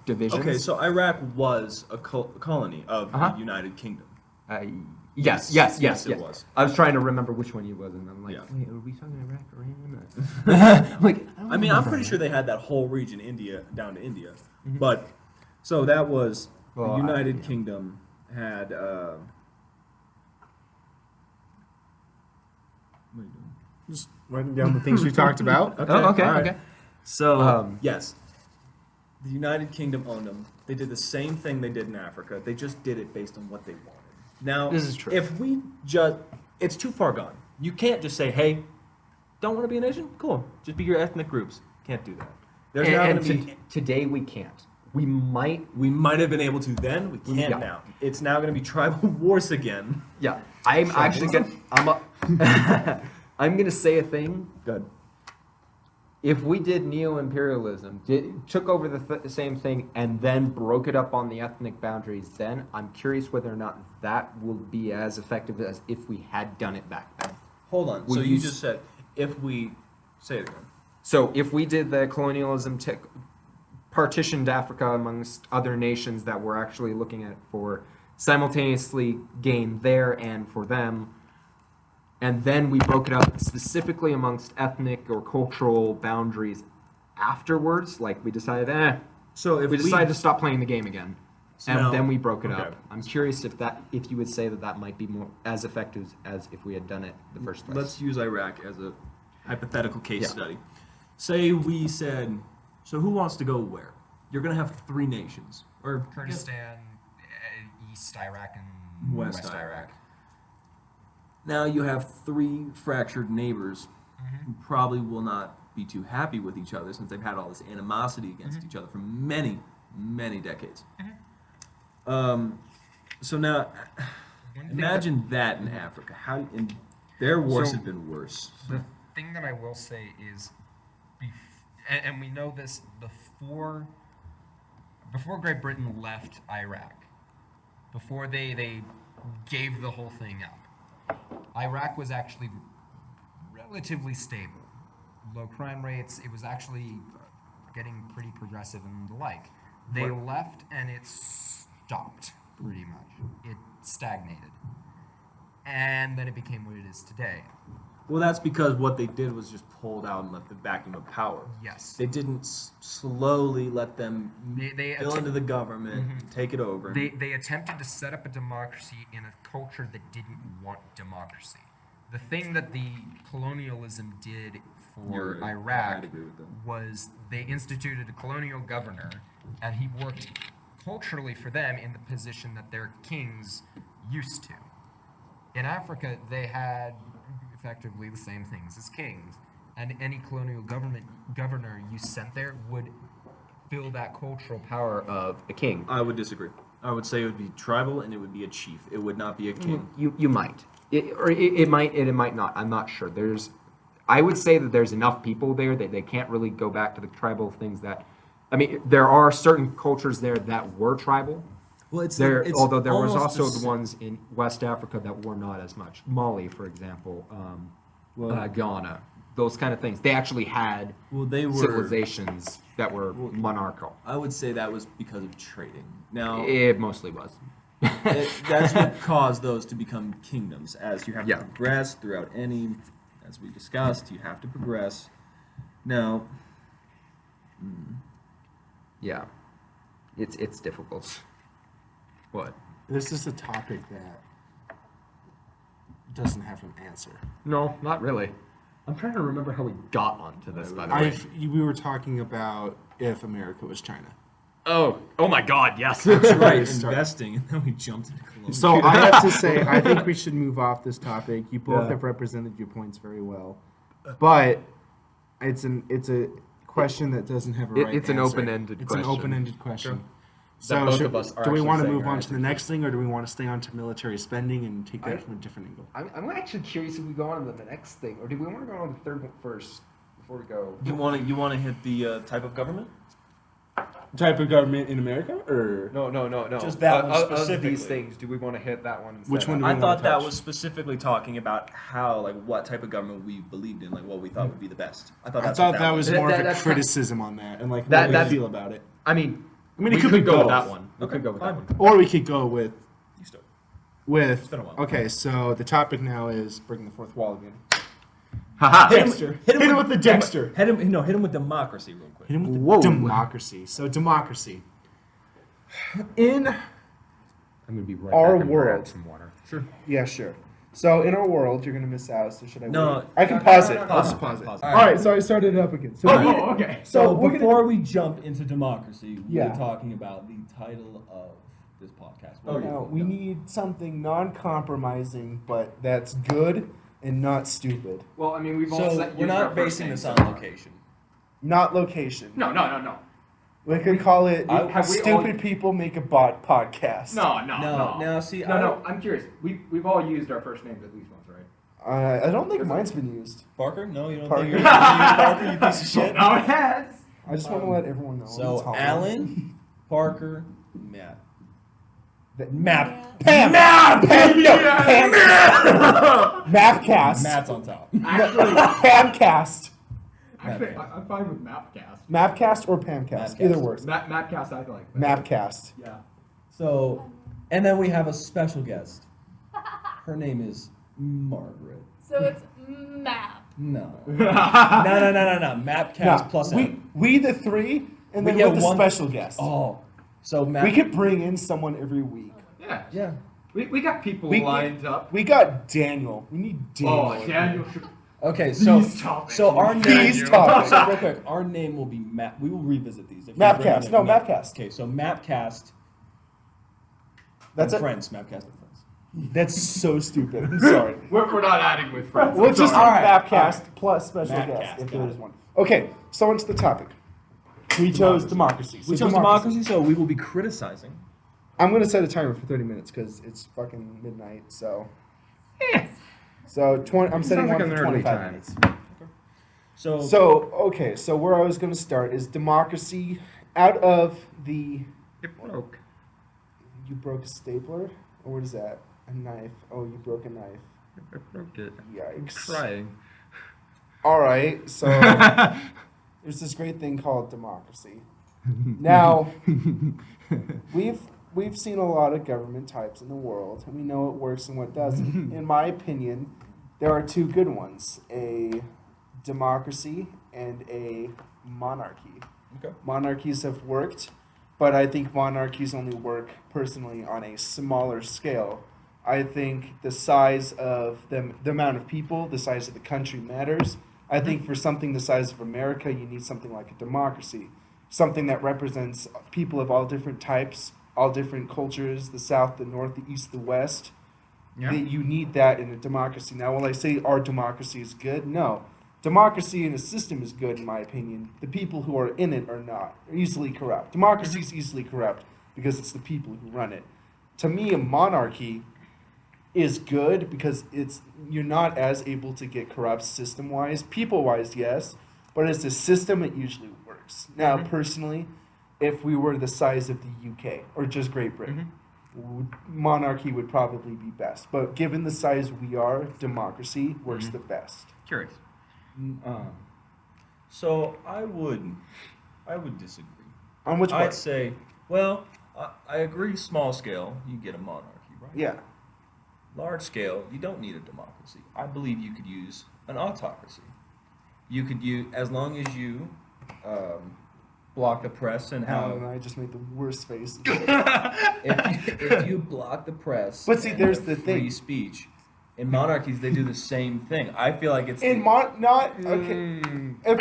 divisions. Okay, so Iraq was a colony of Uh-huh. the United Kingdom. Yes, it was. I was trying to remember which one you was, and I'm like, Yeah. wait, are we talking Iraq or Iran? Like, I mean, I'm pretty sure they had that whole region, India, down to India. But, so that was, Well, the United yeah. Kingdom had, what are you doing? Just writing down the things we talked about. okay, all right. okay. So, yes, the United Kingdom owned them. They did the same thing they did in Africa. They just did it based on what they wanted. Now, This is true. if we just, it's too far gone. You can't just say, hey, don't want to be a nation? Cool. Just be your ethnic groups. Can't do that. There's now going to be, today we can't. We might. we might have been able to then, we can't Yeah. now. It's now going to be tribal wars again. Yeah, I'm actually gonna. I'm gonna say a thing. Good. If we did neo-imperialism, took over the same thing, and then broke it up on the ethnic boundaries, then I'm curious whether or not that will be as effective as if we had done it back then. Hold on. We So you use- just said, if we, say it again. So if we did the colonialism, partitioned Africa amongst other nations that we're actually looking at for simultaneously gain there and for them, and then we broke it up specifically amongst ethnic or cultural boundaries afterwards, like we decided, So if we decided to stop playing the game again, So and now- then we broke it okay. up. I'm curious if you would say that might be more as effective as if we had done it the first place. Let's use Iraq as a hypothetical case Yeah. study. Say we said, so who wants to go where? You're going to have three nations. Or Kurdistan, East Iraq, and West Iraq. Now you have three fractured neighbors who probably will not be too happy with each other since they've had all this animosity against each other for many, many decades. So now, imagine that in Africa. How and their wars So- have been worse. The thing that I will say is, and we know this before Great Britain left Iraq, before they gave the whole thing up, Iraq was actually relatively stable. Low crime rates, it was actually getting pretty progressive and the like. They left and it stopped, pretty much. It stagnated. And then it became what it is today. Well, that's because what they did was just pulled out and let the vacuum of power. Yes. They didn't slowly let them They fill into the government, take it over. They attempted to set up a democracy in a culture that didn't want democracy. The thing that the colonialism did for You're right. Iraq I'd agree with that. was they instituted a colonial governor, and he worked culturally for them in the position that their kings used to. In Africa, they had effectively the same things as kings, and any colonial governor you sent there would fill that cultural power of a king. I would disagree. I would say it would be tribal and it would be a chief. It would not be a king. You might. It might, and it might not. I'm not sure. I would say that there's enough people there that they can't really go back to the tribal things that, I mean, there are certain cultures there that were tribal. Well, it's Although there was almost also the ones in West Africa that were not as much. Mali, for example, Ghana, those kind of things. They actually had they were civilizations that were monarchical. I would say that was because of trading. Now, It mostly was. that's what caused those to become kingdoms. As you have to Yeah. progress throughout any, as we discussed, you have to progress. Now, Yeah, it's difficult. What? This is a topic that doesn't have an answer. No, not really. I'm trying to remember how we got onto this, by the way. We were talking about if America was China. Oh my God, yes. that's right, investing, and then we jumped into Colombia. So I have to say, I think we should move off this topic. You both Yeah. have represented your points very well, but it's a question that doesn't have a right It's an answer. open-ended It's question. an open-ended question. That So both of us are do we actually want to saying move our on to the answers. next thing, or do we want to stay on to military spending and take that from a different angle? I'm actually curious if we go on to the next thing, or do we want to go on to the third one first before we go? You want to hit the type of government? Type of government in America, or No. Just that one Of these specifically. things, do we want to hit that one instead? Which one do we I want thought to that touch? was specifically talking about how, like, what type of government we believed in, like, what we thought would be the best. I thought I that's thought what that was That- more of that- a that's criticism on that, and like That- what we that's- feel about it. I mean, I mean, it We could could be go with both. that one. We Okay, could go with that fine. one. Or we could go with You start. with. It's been a while. Okay, so the topic now is breaking the fourth wall again. Haha. Dexter. Hit him with the Dexter. Hit him with democracy real quick. Hit him with the Whoa. democracy. So democracy. In I'm gonna be right Our back and world. grab some water. yeah, sure. So in our world, you're gonna miss out. So should I? No. wait? I can No, pause no, it. no, no, I'll no. just pause it. Pause it. All right. So I started it up again. So, Okay. So we're gonna- before we jump into democracy, Yeah. we're talking about the title of this podcast. Oh, no, we need something non-compromising, but that's good and not stupid. well, I mean, we've all So set we're not basing this on location. Not location. No. We could call it have we "Stupid all- People Make a Bot Podcast." No, see, I'm curious. We've all used our first names at least once, right? I don't think mine's been used. Barker? No, you don't Parker. think you're Parker, you piece of shit? No, it has. I just want to let everyone know. So it's Holland. Alan, Parker, Matt. Map. Pam! Mapcast. Matt's on top. Actually, Pamcast. actually, I'm fine with Mapcast. Mapcast or Pamcast. Mapcast. Either works. Mapcast, I like. Mapcast. Yeah. So, and then we have a special guest. Her name is Margaret. So it's map. No. No. Mapcast No, plus we M. we the three, and We then get with the one- special guest. Oh. So Map. We could bring in someone every week. Yeah. Yeah. We got people We- lined up. We got Daniel. We need Daniel. Oh, Daniel should. Okay, so These topics. our name. These topics. So real quick, our name will be Map. We will revisit these. If you Mapcast. bring in No, Map- Mapcast. Okay, so Mapcast. That's and it. Friends. Mapcast and Friends. That's so stupid. I'm sorry. We're not adding with friends. We'll just do All right. Mapcast plus special Mapcast, guest if got there is it. one. Okay, so on to the topic. We chose democracy. We So chose democracy, so we will be criticizing. I'm going to set a timer for 30 minutes because it's fucking midnight. So, so 20. I'm setting Sounds like one an for early 25 time. minutes. So, Okay, so where I was going to start is democracy. Out of the, It broke. you broke a stapler, or what is that? A knife. Oh, you broke a knife. I broke it. I'm Yikes. trying. All right, so there's this great thing called democracy. Now, we've seen a lot of government types in the world, and we know what works and what doesn't. In my opinion, there are two good ones: a democracy and a monarchy. Okay. Monarchies have worked, but I think monarchies only work personally on a smaller scale. I think the size of them, the amount of people, the size of the country matters. I think for something the size of America, you need something like a democracy, something that represents people of all different types, all different cultures, the South, the North, the East, the West. Yeah. That you need that in a democracy. Now, will I say our democracy is good? No. Democracy in a system is good, in my opinion. The people who are in it are not. They're easily corrupt. Democracy is easily corrupt because it's the people who run it. To me, a monarchy is good because you're not as able to get corrupt system-wise. People-wise, yes, but as a system, it usually works. Now, personally, if we were the size of the UK or just Great Britain, monarchy would probably be best. But given the size we are, democracy works the best. Curious. So I would disagree. On which part? I'd say, well, I agree. Small scale, you get a monarchy, right? Yeah. Large scale, you don't need a democracy. I believe you could use an autocracy. You could use, as long as you block the press and Alan and how I just made the worst face. if you block the press. But see, and there's have the free thing. speech. In monarchies, they do the same thing. I feel like it's If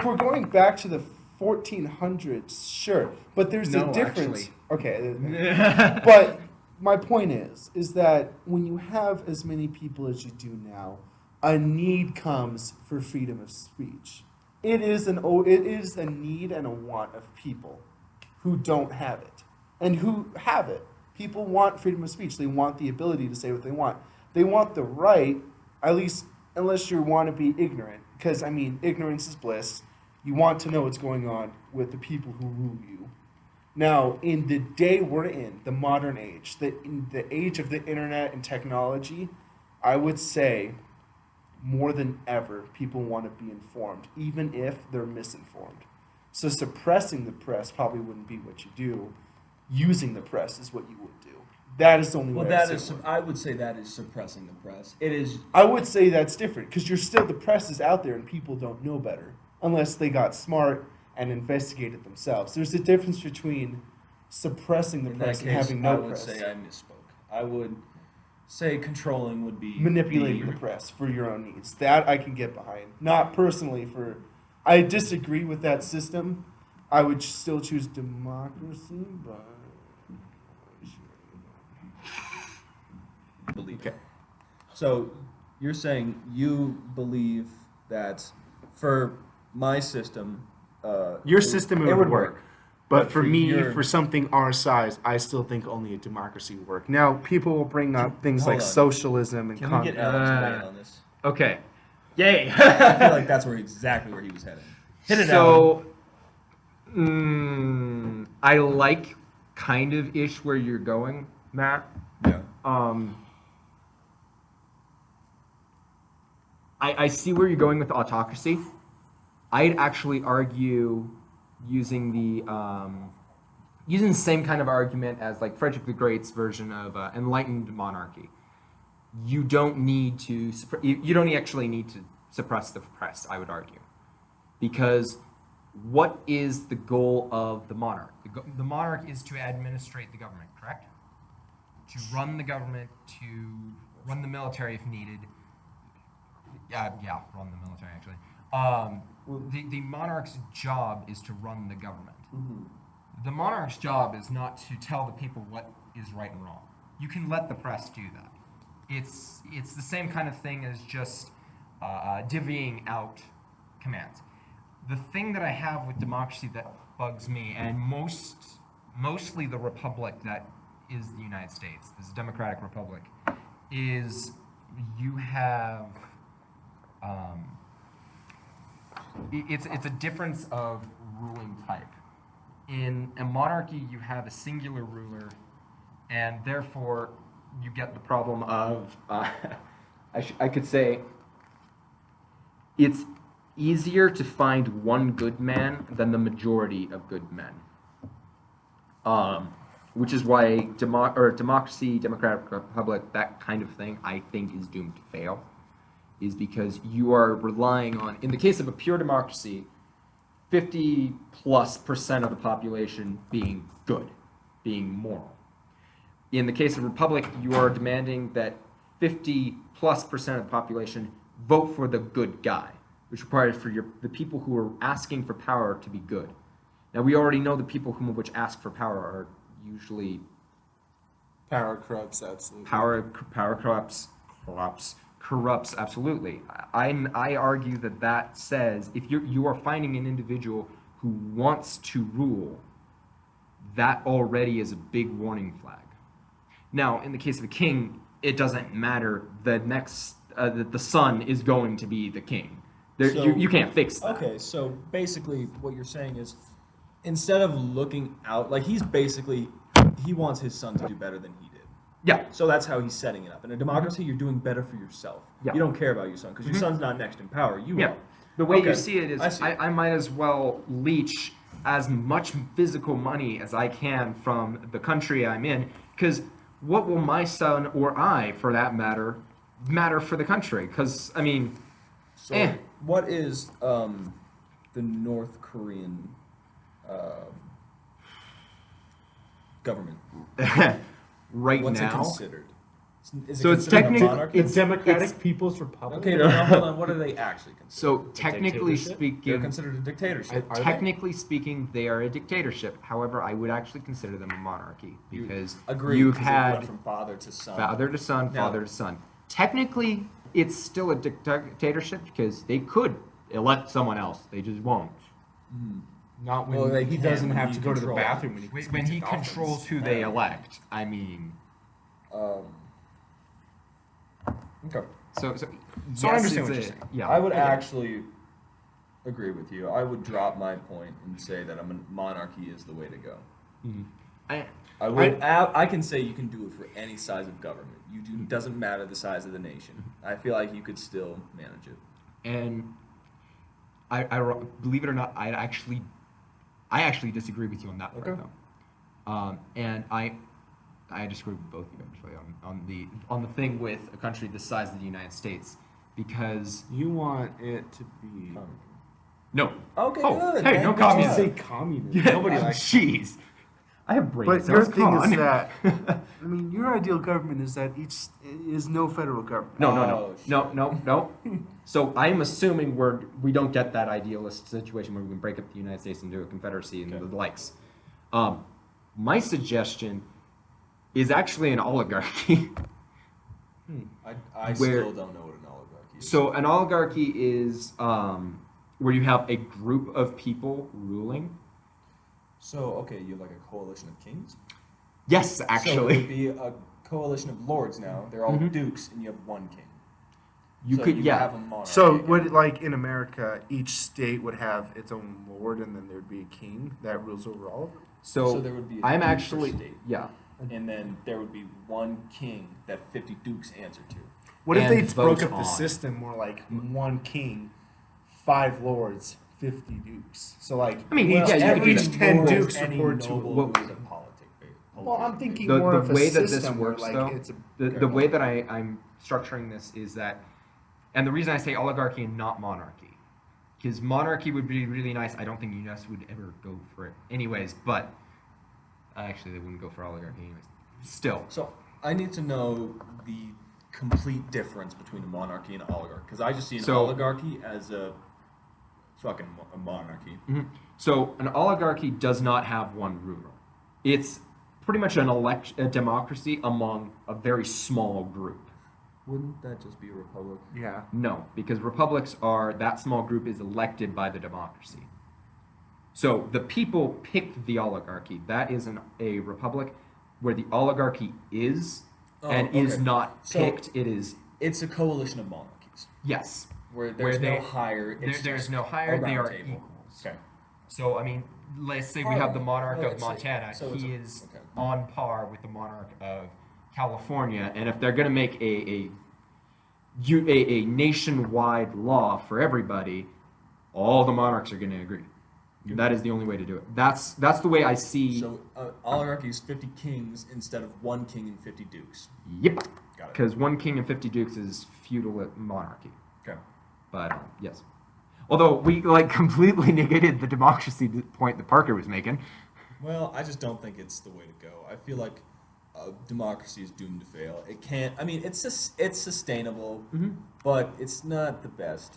we're going back to the 1400s, sure, but there's a No, difference. actually. Okay, but my point is that when you have as many people as you do now, a need comes for freedom of speech. It is a need and a want of people who don't have it and who have it. People want freedom of speech. They want the ability to say what they want. They want the right, at least unless you want to be ignorant, because I mean, ignorance is bliss. You want to know what's going on with the people who rule you. Now, in the day we're in, the modern age, in the age of the internet and technology, I would say more than ever, people want to be informed, even if they're misinformed. So suppressing the press probably wouldn't be what you do. Using the press is what you would do. That is the only Well, way that I is. say it. I would say that is suppressing the press. It is. I would say that's different because the press is out there and people don't know better unless they got smart and investigated themselves. There's a difference between suppressing the In press that and case, having I no would press. say I misspoke. I would say controlling would be Manipulating the press for your own needs. That I can get behind. Not personally for. I disagree with that system. I would still choose democracy, but. believe. Okay. So you're saying you believe that for my system, Your system it would work. But But for for me, your- for something our size, I still think only a democracy would work. Now, people will bring up things Hold like on. socialism and Can we get Alex weigh in on this? Okay. Yay. I feel like that's exactly where he was heading. Hit it, Alan. So, I like kind of ish where you're going, Matt. Yeah. I see where you're going with the autocracy. I'd actually argue using the same kind of argument as like Frederick the Great's version of enlightened monarchy. You don't need to you don't actually need to suppress the press, I would argue, because what is the goal of the monarch? The monarch is to administrate the government, correct? To run the government, to run the military if needed. Yeah, run the military actually. The monarch's job is to run the government. The monarch's job is not to tell the people what is right and wrong. You can let the press do that. It's the same kind of thing as just divvying out commands. The thing that I have with democracy that bugs me, and mostly the republic that is the United States, this democratic republic, is you have it's a difference of ruling type. In a monarchy, you have a singular ruler, and therefore you get the problem of I could say it's easier to find one good man than the majority of good men. Which is why democracy, democratic republic, that kind of thing, I think is doomed to fail. Is because you are relying on, in the case of a pure democracy, 50+% of the population being good, being moral. In the case of republic, you are demanding that 50+% of the population vote for the good guy, which requires for the people who are asking for power to be good. Now, we already know the people which ask for power are usually Power corrupts, absolutely. power corrupts, corrupts absolutely. I argue that says if you are finding an individual who wants to rule, that already is a big warning flag. Now, in the case of a king, it doesn't matter. The son is going to be the king. So- You can't fix that. Okay, so basically what you're saying is instead of looking out, like he wants his son to do better than he did. Yeah. So that's how he's setting it up. In a democracy, you're doing better for yourself. Yeah. You don't care about your son because your son's not next in power. You Yeah. are. The way Okay, you see it is, I see. I might as well leech as much physical money as I can from the country I'm in, because what will my son or I, for that matter for the country? Because I mean, So what is the North Korean government? right What's it now. considered? Is it So it's considered a technically- monarchy? It's Democratic It's- People's Republic. Okay, now hold on. What are they actually considered? So technically dictatorship? They're speaking, considered a dictatorship. Are they? technically speaking, they are a dictatorship. However, I would actually consider them a monarchy You because agree, you've 'cause they went had from father to son. father to son, Now- father to son. Technically, it's still a dictatorship because they could elect someone else. They just won't. Not when Well, they he can doesn't when have he to go to the controls. bathroom when he, When speaks he to dolphins. Controls who they elect. I mean, Okay. so So I yes, understand it's what you're a- saying. Yeah, I would actually agree with you. I would drop my point and say that monarchy is the way to go. I, I can say you can do it for any size of government. Doesn't matter the size of the nation. I feel like you could still manage it. and I believe it or not, I actually disagree with you on that part Okay. though. And I disagree with both of you actually on the thing with a country the size of the United States because You want it to be. no. Okay, Oh, good. hey, man. no Good communism. job. Say communism. Yeah, Nobody likes. jeez. I have brain But cells. your thing come is on. that I mean, your ideal government is that each is no federal government. No. Oh, So I'm assuming we don't get that idealist situation where we can break up the United States into a confederacy and Okay. the likes. My suggestion is actually an oligarchy. I Where- still don't know what an oligarchy is. So an oligarchy is where you have a group of people ruling. So, okay, you have like a coalition of kings? Yes, So it would actually. be a coalition of lords now. They're all Mhm. dukes, and you have one king. You So could, you yeah. have a monarchy. So, again. would like in America, each state would have its own lord, and then there'd be a king that rules over all of them. So, there would be a I'm duke per actually, state. yeah. And then there would be one king that 50 dukes answer to. What if And they broke vote up the on. system more like one king, 5 lords, 50 dukes? So like, I mean, each, yeah, you could do each that. 10 Lord, dukes any report to a noble lord. who is a politic. Well, I'm thinking The more of a way that system this where, works, like, though, it's a the way that I'm structuring this is that, and the reason I say oligarchy and not monarchy, because monarchy would be really nice. I don't think the U.S. would ever go for it, anyways. But actually, they wouldn't go for oligarchy, anyways. Still, So I need to know the complete difference between a monarchy and an oligarchy, because I just see an So- oligarchy as a fucking a monarchy. so an oligarchy does not have one ruler. It's pretty much a democracy among a very small group. Wouldn't that just be a republic? yeah. No, because republics are that small group is elected by the democracy. So the people pick the oligarchy. That is a republic where the oligarchy is and is okay. not So- picked. It is It's a coalition of monarchies yes. where there's they- no higher. It's there's just no higher. a They round are table. equals. Okay. So I mean, let's say we have the monarch Oh, I of see. Montana. So it's He a- is okay. on par with the monarch of California, and if they're going to make a nationwide law for everybody, all the monarchs are going to agree. That is the only way to do it. That's the way I see. So oligarchy is 50 kings instead of one king and 50 dukes. Yep. Got it. Because one king and 50 dukes is feudal monarchy. Okay. But yes. Although we completely negated the democracy point that Parker was making. Well, I just don't think it's the way to go. I feel like democracy is doomed to fail. It can't. I mean, it's sustainable, but it's not the best.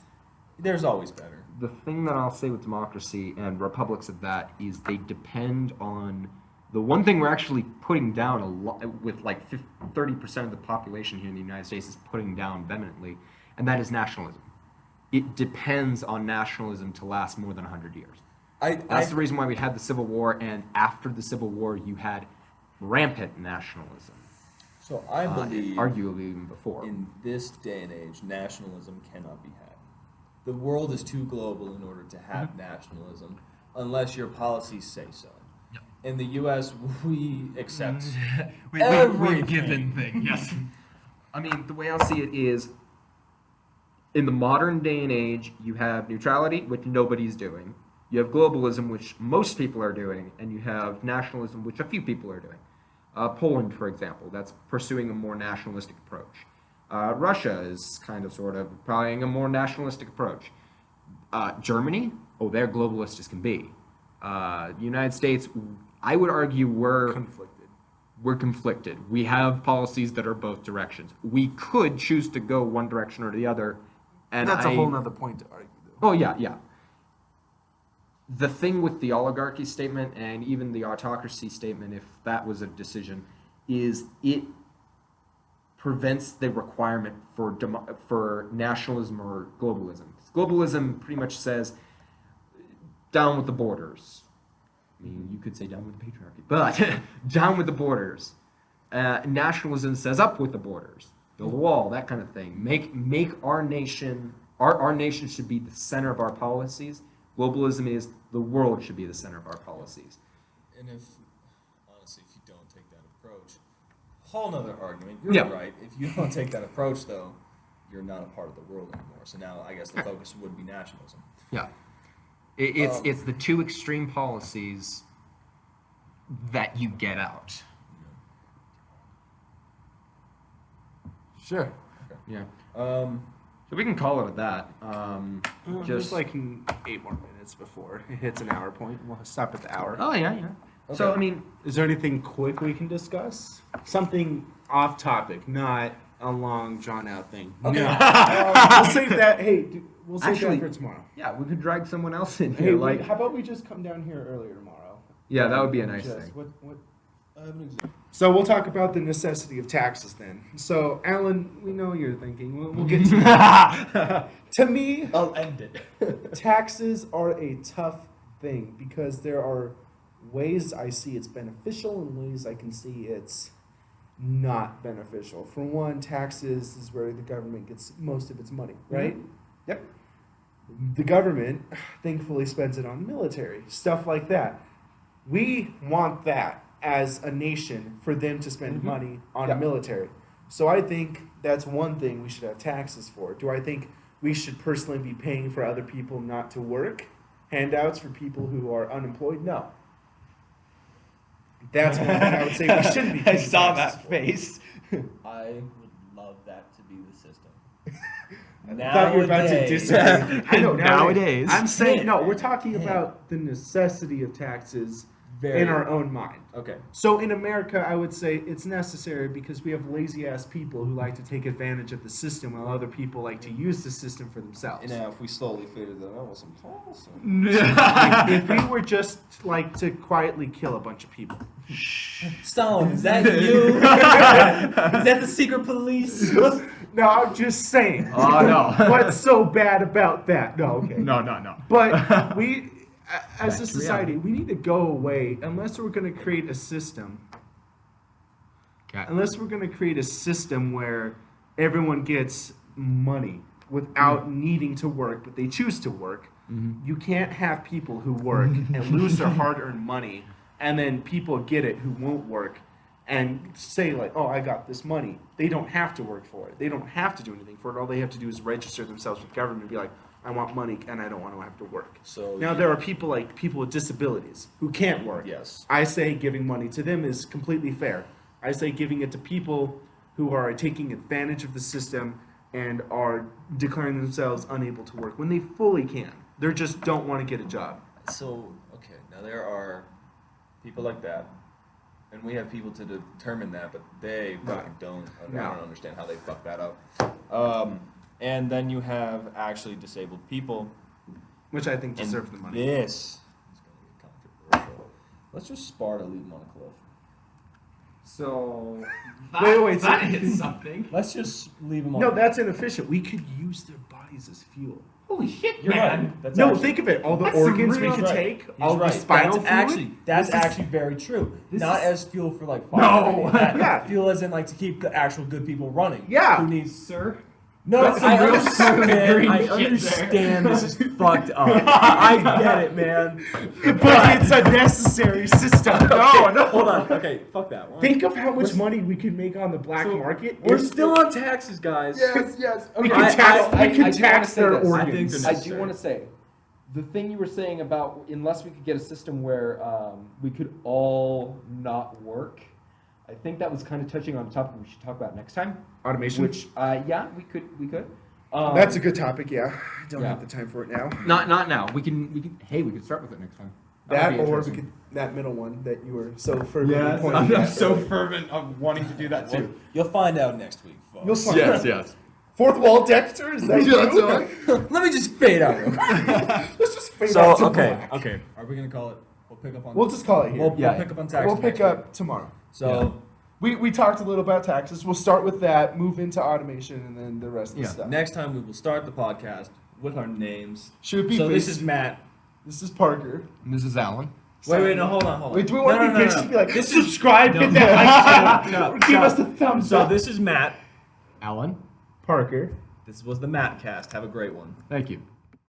There's always better. The thing that I'll say with democracy and republics of that is they depend on The one thing we're actually putting down a lot, with like 30% of the population here in the United States is putting down vehemently, and that is nationalism. It depends on nationalism to last more than 100 years. That's the reason why we had the Civil War, and after the Civil War, you had rampant nationalism. So I believe, arguably even before. in this day and age, nationalism cannot be had. The world is too global in order to have nationalism, unless your policies say so. In the U.S., we accept we've given thing, yes. I mean, the way I'll see it is, in the modern day and age, you have neutrality, which nobody's doing. You have globalism, which most people are doing, and you have nationalism, which a few people are doing. Poland, for example, that's pursuing a more nationalistic approach. Russia is kind of sort of applying a more nationalistic approach. Germany, they're globalist as can be. The United States, I would argue we're conflicted. We have policies that are both directions. We could choose to go one direction or the other. And that's a whole nother point to argue, though. Oh, yeah. The thing with the oligarchy statement and even the autocracy statement, if that was a decision, is it prevents the requirement for nationalism or globalism. Globalism pretty much says, down with the borders. I mean, you could say down with the patriarchy, but down with the borders. Nationalism says up with the borders, build a wall, that kind of thing. Make our nation, our nation should be the center of our policies. Globalism is the world should be the center of our policies. And honestly, if you don't take that approach, whole nother argument. You're right. If you don't take that approach, though, you're not a part of the world anymore. So now I guess the focus would be nationalism. Yeah. It's the two extreme policies that you get out. Sure. Yeah. So we can call it at that. just like 8 more minutes before it hits an hour point. We'll stop at the hour. Oh, yeah. Okay. So, I mean, is there anything quick we can discuss? Something off topic, not a long, drawn out thing. Okay. No. We'll save that. Hey, we'll save that for tomorrow. Yeah, we could drag someone else in Hey, here. how about we just come down here earlier tomorrow? Yeah, that would be a nice thing. I have an example. So we'll talk about the necessity of taxes then. So, Alan, we know you're thinking. We'll get to that. To me, I'll end it. taxes are a tough thing because there are ways I see it's beneficial and ways I can see it's not beneficial. For one, taxes is where the government gets most of its money, right? Mm-hmm. Yep. The government, thankfully, spends it on military, stuff like that. We want that as a nation for them to spend money on military. So I think that's one thing we should have taxes for. Do I think we should personally be paying for other people not to work? Handouts for people who are unemployed? No. That's one thing I would say we shouldn't be paying I saw taxes that for. face. I would love that to be the system. I thought you were about to disagree. I know, Nowadays. I'm saying, no, we're talking about the necessity of taxes in our own mind. Okay. So in America, I would say it's necessary because we have lazy-ass people who like to take advantage of the system while other people like to use the system for themselves. And now if we slowly figured that out with some policy. If we were just like to quietly kill a bunch of people. Stalin, is that you? Is that the secret police? No, I'm just saying. Oh, no. What's so bad about that? No, okay. No. But we, as a society, we need to go away unless we're going to create a system. Unless we're going to create a system where everyone gets money without needing to work, but they choose to work. You can't have people who work and lose their hard-earned money, and then people get it who won't work and say like, oh, I got this money. They don't have to work for it. They don't have to do anything for it. All they have to do is register themselves with government and be like, I want money and I don't want to have to work. So now there are people like people with disabilities who can't work. Yes. I say giving money to them is completely fair. I say giving it to people who are taking advantage of the system and are declaring themselves unable to work when they fully can. They just don't want to get a job. So, okay, now there are people like that, and we have people to determine that, but they fucking don't. I don't understand how they fuck that up. And then you have actually disabled people. Which I think deserve the money. This is going to be controversial. Let's just Sparta leave them on a cliff. So Wait, so- that is something. Let's just leave them on. No, that's inefficient. We could use their bodies as fuel. Holy shit, You're man. right. That's No, actually, think of it. All the That's organs we real- could right. take, He's all the right. spinal that's fluid. that's This is- actually very true. this Not is- as fuel for like fire. No. I mean, Yeah. fuel as in like to keep the actual good people running. Yeah. Who needs? Sir. No, That's some I real understand. green I shit there. understand. This is fucked up. I get it, man. But it's a necessary system. No. Hold on. Okay, fuck that one. Think of how much money we could make on the black market. We're if- still on taxes, guys. yes. We Okay. could tax, I we do could tax wanna their say this. I think organs. they're I do necessary. want to say, the thing you were saying about unless we could get a system where we could all not work, I think that was kind of touching on a topic we should talk about next time. Automation. Which, yeah, we could. That's a good topic. Yeah, I don't Yeah. have the time for it now. Not now. We can. Hey, we could start with it next time. That would be or we interesting. could that middle one that you were so fervently Yes, pointing I'm at. so fervent of wanting to do that too. You'll find out next week, folks. You'll find Yes, out. yes. Fourth wall Dexter, is that you? Let me just fade out real quick. Let's just fade So out to okay, black. okay. Are we gonna call it? We'll pick up on. We'll just call it here. We'll Yeah. pick up on taxes. We'll pick next week. up tomorrow. So We talked a little about taxes. We'll start with that, move into automation, and then the rest of the Yeah. stuff. next time we will start the podcast with our names. Should it be So based- this is Matt. This is Parker. And this is Alan. Wait, no, hold on. Wait, do we want to be bitches and be like, This is subscribe, hit that like button, give us a thumbs So up. this is Matt. Alan. Parker. This was the MAPcast. Have a great one. Thank you.